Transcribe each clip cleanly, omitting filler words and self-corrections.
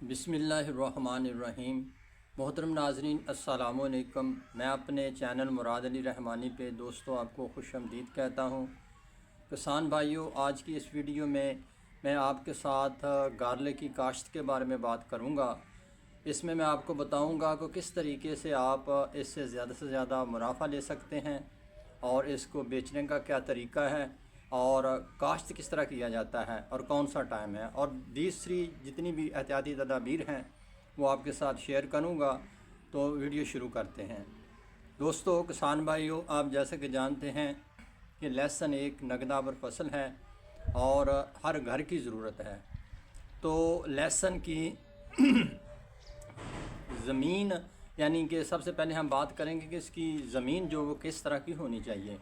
बिस्मिल्लाहिर्रहमानिर्रहीम। मोहतरम नाज़रीन अस्सलामुअलैकुम। मैं अपने चैनल मुराद अली रहमानी पे दोस्तों आपको खुशामदीद कहता हूँ। किसान भाइयों, आज की इस वीडियो में मैं आपके साथ गार्लिक की काश्त के बारे में बात करूँगा। इसमें मैं आपको बताऊँगा कि किस तरीके से आप इससे ज़्यादा से ज़्यादा मुनाफा ले सकते हैं और इसको बेचने का क्या तरीका है और काश्त किस तरह किया जाता है और कौन सा टाइम है, और दूसरी जितनी भी एहतियाती तदाबीर हैं वो आपके साथ शेयर करूँगा। तो वीडियो शुरू करते हैं। दोस्तों किसान भाइयों, आप जैसे कि जानते हैं कि लहसुन एक नगदावर फसल है और हर घर की ज़रूरत है। तो लहसुन की ज़मीन यानी कि सबसे पहले हम बात करेंगे कि इसकी ज़मीन जो वो किस तरह की होनी चाहिए।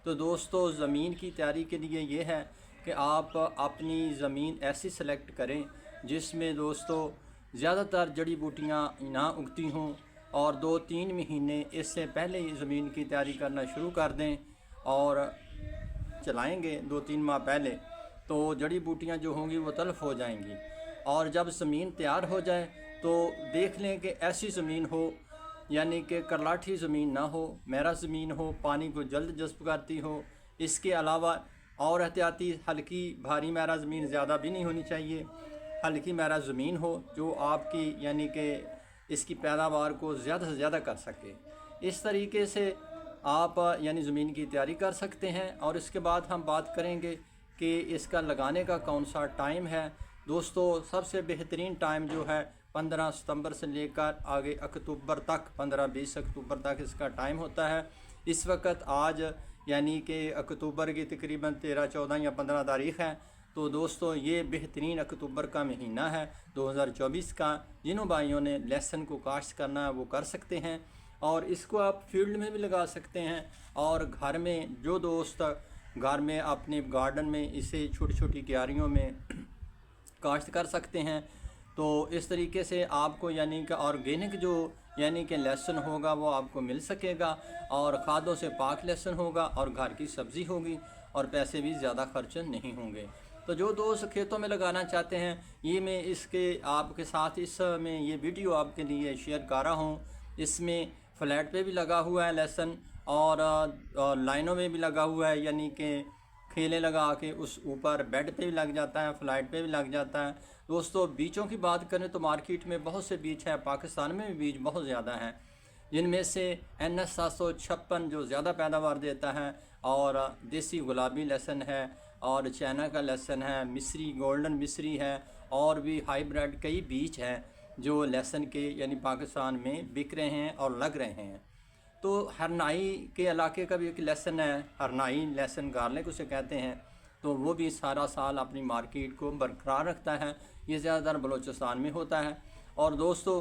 तो दोस्तों ज़मीन की तैयारी के लिए ये है कि आप अपनी ज़मीन ऐसी सेलेक्ट करें जिसमें दोस्तों ज़्यादातर जड़ी बूटियाँ ना उगती हों और 2-3 महीने इससे पहले ही ज़मीन की तैयारी करना शुरू कर दें और चलाएँगे 2-3 माह पहले, तो जड़ी बूटियाँ जो होंगी वो तल्फ़ हो जाएंगी। और जब ज़मीन तैयार हो जाए तो देख लें कि ऐसी ज़मीन हो यानी कि करलाठी ज़मीन ना हो, मैरा ज़मीन हो, पानी को जल्द जज़्ब करती हो। इसके अलावा और एहतियाती हल्की भारी मैरा ज़मीन ज़्यादा भी नहीं होनी चाहिए, हल्की मैरा ज़मीन हो जो आपकी यानी कि इसकी पैदावार को ज़्यादा से ज़्यादा कर सके। इस तरीके से आप यानी ज़मीन की तैयारी कर सकते हैं। और इसके बाद हम बात करेंगे कि इसका लगाने का कौन सा टाइम है। दोस्तों सबसे बेहतरीन टाइम जो है 15 सितंबर से लेकर आगे अक्टूबर तक, 15-20 अक्टूबर तक इसका टाइम होता है। इस वक्त आज यानी कि अक्टूबर की तकरीबन 13, 14 या 15 तारीख़ है। तो दोस्तों ये बेहतरीन अक्टूबर का महीना है 2024 का। जिन्हों भाइयों ने लहसुन को काश्त करना है वो कर सकते हैं और इसको आप फील्ड में भी लगा सकते हैं और घर में जो दोस्त घर में अपने गार्डन में इसे छोटी छोटी क्यारियों में काश्त कर सकते हैं। तो इस तरीके से आपको यानी कि ऑर्गेनिक जो यानी कि लहसुन होगा वो आपको मिल सकेगा और खादों से पाक लहसुन होगा और घर की सब्ज़ी होगी और पैसे भी ज़्यादा खर्च नहीं होंगे। तो जो दोस्त खेतों में लगाना चाहते हैं, ये मैं इसके आपके साथ इस में ये वीडियो आपके लिए शेयर कर रहा हूँ। इसमें फ्लैट पे भी लगा हुआ है लहसुन और लाइनों में भी लगा हुआ है, यानी कि खेले लगा के उस ऊपर बेड पे भी लग जाता है, फ्लाइट पे भी लग जाता है। दोस्तों बीजों की बात करें तो मार्केट में बहुत से बीज हैं, पाकिस्तान में भी बीज बहुत ज़्यादा हैं, जिनमें से NS 756 जो ज़्यादा पैदावार देता है और देसी गुलाबी लहसुन है और चाइना का लहसुन है, मिस्री गोल्डन मिस्री है और भी हाईब्रिड कई बीज हैं जो लहसुन के यानी पाकिस्तान में बिक रहे हैं और लग रहे हैं। तो हरनाई के इलाके का भी एक लहसुन है, हरनाई लहसुन गार्लिक उसे कहते हैं। तो वो भी सारा साल अपनी मार्केट को बरकरार रखता है। ये ज़्यादातर बलूचिस्तान में होता है। और दोस्तों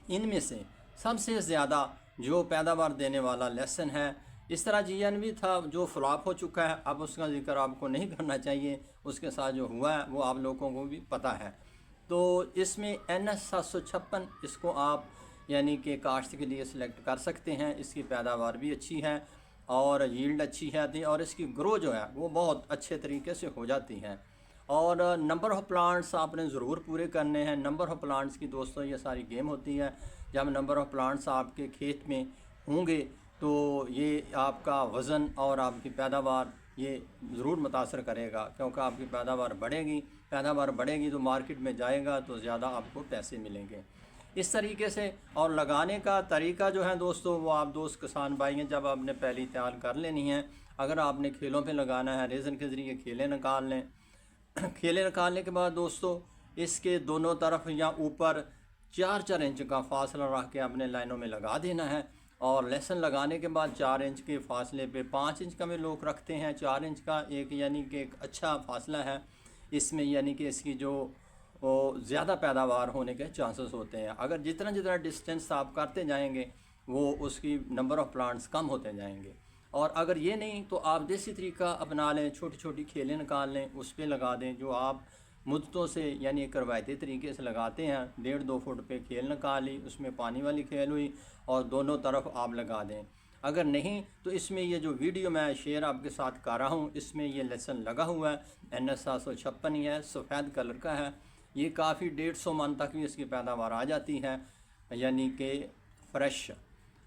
इनमें से सबसे ज़्यादा जो पैदावार देने वाला लहसुन है, इस तरह GNV था जो फ्लॉप हो चुका है, अब उसका जिक्र आपको नहीं करना चाहिए, उसके साथ जो हुआ है वो आप लोगों को भी पता है। तो इसमें NS 756 इसको आप यानी कि काश्त के लिए सिलेक्ट कर सकते हैं। इसकी पैदावार भी अच्छी है और यील्ड अच्छी है और इसकी ग्रो जो है वो बहुत अच्छे तरीके से हो जाती है। और नंबर ऑफ़ प्लांट्स आपने ज़रूर पूरे करने हैं। नंबर ऑफ़ प्लांट्स की दोस्तों ये सारी गेम होती है। जब नंबर ऑफ़ प्लांट्स आपके खेत में होंगे तो ये आपका वज़न और आपकी पैदावार ये ज़रूर मुतासर करेगा, क्योंकि आपकी पैदावार बढ़ेगी तो मार्केट में जाएगा तो ज़्यादा आपको पैसे मिलेंगे। इस तरीके से और लगाने का तरीका जो है दोस्तों वो आप दोस्त किसान भाई हैं, जब आपने पहली तैयार कर लेनी है। अगर आपने खेलों पे लगाना है, रेज़न के ज़रिए खेलें निकाल लें। खेले निकालने के बाद दोस्तों इसके दोनों तरफ या ऊपर 4-4 इंच का फासला रख के अपने लाइनों में लगा देना है। और लहसुन लगाने के बाद 4 इंच के फासले पे 5 इंच का भी लोग रखते हैं, 4 इंच का एक यानी कि एक अच्छा फासला है इसमें, यानी कि इसकी जो वो ज़्यादा पैदावार होने के चांसेस होते हैं। अगर जितना जितना डिस्टेंस आप करते जाएंगे वो उसकी नंबर ऑफ़ प्लांट्स कम होते जाएंगे। और अगर ये नहीं तो आप देसी तरीका अपना लें, छोटी छोटी खेलें निकाल लें, उस पर लगा दें जो आप मुद्दतों से यानी एक रवायती तरीके से लगाते हैं। 1.5-2 फुट पे खेल निकाली, उसमें पानी वाली खेल हुई और दोनों तरफ आप लगा दें। अगर नहीं तो इसमें ये जो वीडियो मैं शेयर आपके साथ कर रहा हूँ इसमें ये लहसुन लगा हुआ है, NS 756 ही है, सफ़ेद कलर का है। ये काफ़ी 150 मन तक भी इसकी पैदावार आ जाती है, यानी कि फ्रेश।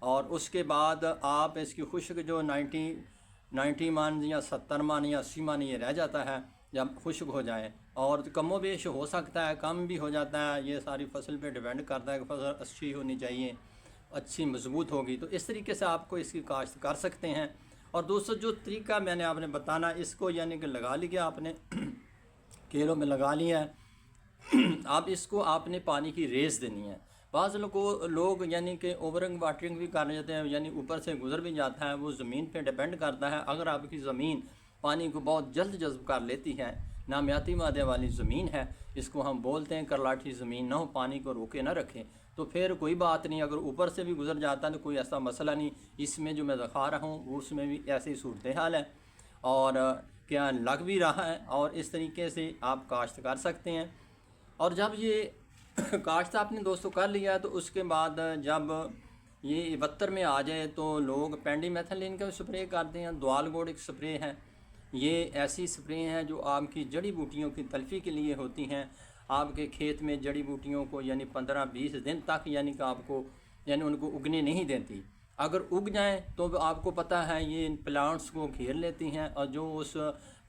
और उसके बाद आप इसकी खुश्क जो 90 मन या 70 मन या 80 मन ये रह जाता है जब खुश्क हो जाए, और कमो बेश हो सकता है, कम भी हो जाता है। ये सारी फसल पे डिपेंड करता है कि फसल अच्छी होनी चाहिए, अच्छी मजबूत होगी। तो इस तरीके से आपको इसकी काश्त कर सकते हैं। और दोस्तों जो तरीका मैंने आपने बताना, इसको यानी कि लगा लिया आपने केलों में लगा लिया है। अब इसको आपने पानी की रेस देनी है। बाज़ लोग यानी कि ओवरिंग वाटरिंग भी कर लेते हैं, यानी ऊपर से गुजर भी जाता है। वो ज़मीन पे डिपेंड करता है। अगर आपकी ज़मीन पानी को बहुत जल्द जज्ब कर लेती है, नामियाती मादे वाली ज़मीन है, इसको हम बोलते हैं करलाठी ज़मीन, ना हो, पानी को रोके ना रखें, तो फिर कोई बात नहीं। अगर ऊपर से भी गुजर जाता है तो कोई ऐसा मसला नहीं। इसमें जो मैं दिखा रहा हूँ उसमें भी ऐसी ही सूरत हाल है, और क्या लग भी रहा है। और इस तरीके से आप काश्त कर सकते हैं। और जब ये काश्त आपने दोस्तों कर लिया, तो उसके बाद जब ये 72 में आ जाए तो लोग पेंडीमेथलिन का स्प्रे करते हैं। दुआलगोड एक स्प्रे है। ये ऐसी स्प्रे हैं जो आपकी जड़ी बूटियों की तलफी के लिए होती हैं। आपके खेत में जड़ी बूटियों को यानी 15-20 दिन तक यानी कि आपको यानी उनको उगने नहीं देती। अगर उग जाएं तो आपको पता है ये इन प्लांट्स को घेर लेती हैं, और जो उस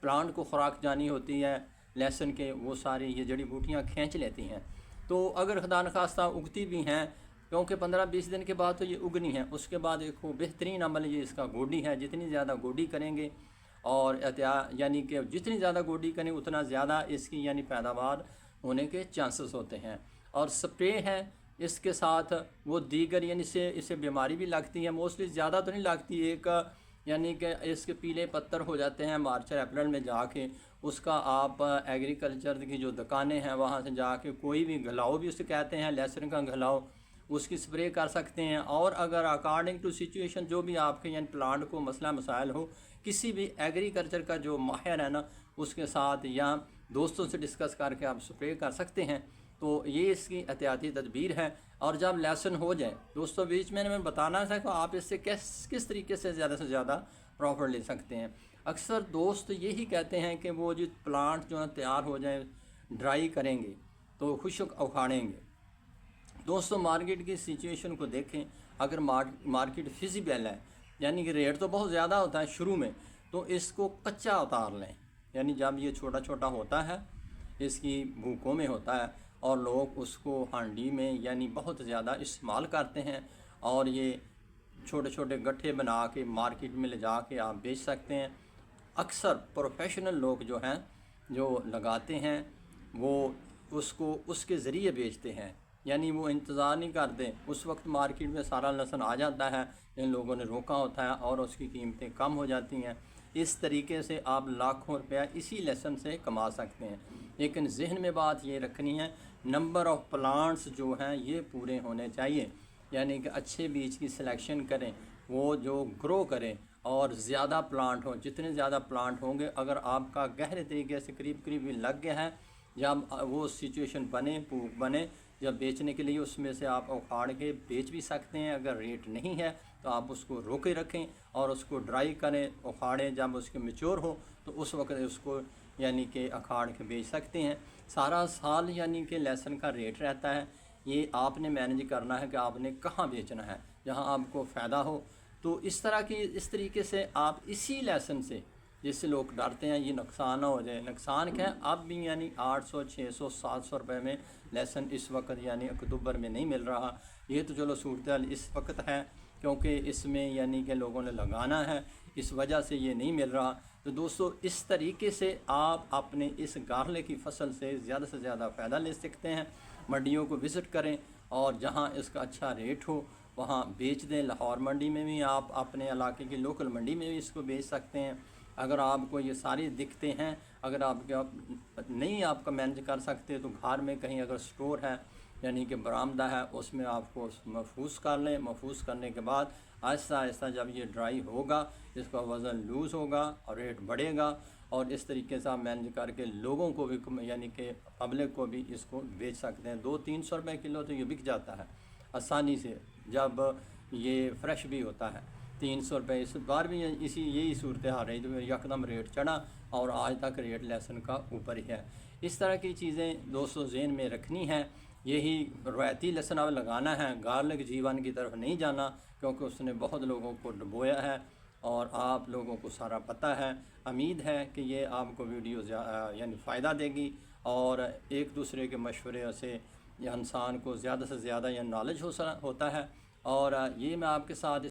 प्लांट को खुराक जानी होती है लहसुन के, वो सारी ये जड़ी बूटियाँ खींच लेती हैं। तो अगर खुदा न खास्ता उगती भी हैं, क्योंकि 15-20 दिन के बाद तो ये उगनी है, उसके बाद एक बेहतरीन अमल ये इसका गोडी है। जितनी ज़्यादा गोडी करेंगे और यानी कि जितनी ज़्यादा गोडी करें उतना ज़्यादा इसकी यानी पैदावार होने के चांसेस होते हैं। और स्प्रे है इसके साथ वो दीगर यानी इससे बीमारी भी लगती है, मोस्टली ज़्यादा तो नहीं लगती। एक यानी कि इसके पीले पत्थर हो जाते हैं मार्च और अप्रैल में जाके, उसका आप एग्रीकल्चर की जो दुकानें हैं वहाँ से जाके कोई भी घलाव भी उसे कहते हैं, लहसुन का घलाव, उसकी स्प्रे कर सकते हैं। और अगर अकॉर्डिंग टू सिचुएशन जो भी आपके यानी प्लांट को मसला मसाइल हो, किसी भी एग्रीकल्चर का जो माहिर है ना, उसके साथ या दोस्तों से डिस्कस करके आप स्प्रे कर सकते हैं। तो ये इसकी एहतियाती तदबीर है। और जब लहसुन हो जाए दोस्तों, बीच में मैं बताना था कि आप इससे किस तरीके से ज़्यादा प्रॉफिट ले सकते हैं। अक्सर दोस्त यही कहते हैं कि वो जो प्लांट जो है तैयार हो जाए, ड्राई करेंगे तो खुश्क उखाड़ेंगे। दोस्तों मार्केट की सिचुएशन को देखें। अगर मार्केट फिजिबल है, यानी कि रेट तो बहुत ज़्यादा होता है शुरू में, तो इसको कच्चा उतार लें। यानी जब ये छोटा छोटा होता है, इसकी भूकों में होता है, और लोग उसको हांडी में यानी बहुत ज़्यादा इस्तेमाल करते हैं, और ये छोटे छोटे गट्ठे बना के मार्केट में ले जा के आप बेच सकते हैं। अक्सर प्रोफेशनल लोग जो हैं जो लगाते हैं वो उसको उसके ज़रिए बेचते हैं, यानी वो इंतज़ार नहीं करते। उस वक्त मार्केट में सारा लहसुन आ जाता है, इन लोगों ने रोका होता है और उसकी कीमतें कम हो जाती हैं। इस तरीके से आप लाखों रुपया इसी लहसुन से कमा सकते हैं। लेकिन जहन में बात ये रखनी है, नंबर ऑफ़ प्लांट्स जो हैं ये पूरे होने चाहिए। यानी कि अच्छे बीज की सिलेक्शन करें, वो जो ग्रो करें, और ज़्यादा प्लांट हो। जितने ज़्यादा प्लांट होंगे, अगर आपका गहरे तरीके से करीब करीब लग गया है, जब वो सिचुएशन बने, पूक बने, जब बेचने के लिए, उसमें से आप उखाड़ के बेच भी सकते हैं। अगर रेट नहीं है तो आप उसको रोके रखें और उसको ड्राई करें, उखाड़ें। जब उसके मैच्योर हो तो उस वक्त उसको यानी कि अखाड़ के बेच सकते हैं। सारा साल यानी कि लहसुन का रेट रहता है। ये आपने मैनेज करना है कि आपने कहाँ बेचना है, जहाँ आपको फ़ायदा हो। तो इस तरीके से आप इसी लहसुन से, जिससे लोग डरते हैं ये नुकसान ना हो जाए, नुकसान क्या है, अब भी यानी 800, 600, 700 रुपये में लहसुन इस वक्त यानी अक्टूबर में नहीं मिल रहा। ये तो चलो सूरत इस वक्त है, क्योंकि इसमें यानी कि लोगों ने लगाना है, इस वजह से ये नहीं मिल रहा। तो दोस्तों इस तरीके से आप अपने इस गार्लिक की फसल से ज़्यादा फ़ायदा ले सकते हैं। मंडियों को विज़िट करें और जहाँ इसका अच्छा रेट हो वहाँ बेच दें। लाहौर मंडी में भी आप अपने इलाके की लोकल मंडी में भी इसको बेच सकते हैं। अगर आपको ये सारी दिखते हैं, अगर नहीं आपका मैनेज कर सकते, तो घर में कहीं अगर स्टोर है यानी कि बरामदा है, उसमें आपको महफूज कर लें। महफूज करने के बाद आहिस्ता आहिस्ता जब ये ड्राई होगा, इसका वज़न लूज़ होगा और रेट बढ़ेगा। और इस तरीके से आप मैनेज करके लोगों को भी यानी कि पब्लिक को भी इसको बेच सकते हैं। 200-300 रुपये किलो तो ये बिक जाता है आसानी से, जब ये फ्रेश भी होता है। 300 रुपये इस बार भी यही सूरत हाल रही, तो यकदम रेट चढ़ा और आज तक रेट लहसुन का ऊपर ही है। इस तरह की चीज़ें दोस्तों ज़हन में रखनी हैं। यही रवायती लहसुन अब लगाना है, गार्लिक जीवन की तरफ नहीं जाना, क्योंकि उसने बहुत लोगों को डुबोया है और आप लोगों को सारा पता है। उम्मीद है कि ये आपको वीडियो यानी फ़ायदा देगी और एक दूसरे के मशवरे से इंसान को ज़्यादा से ज़्यादा यह नॉलेज होता है। और ये मैं आपके साथ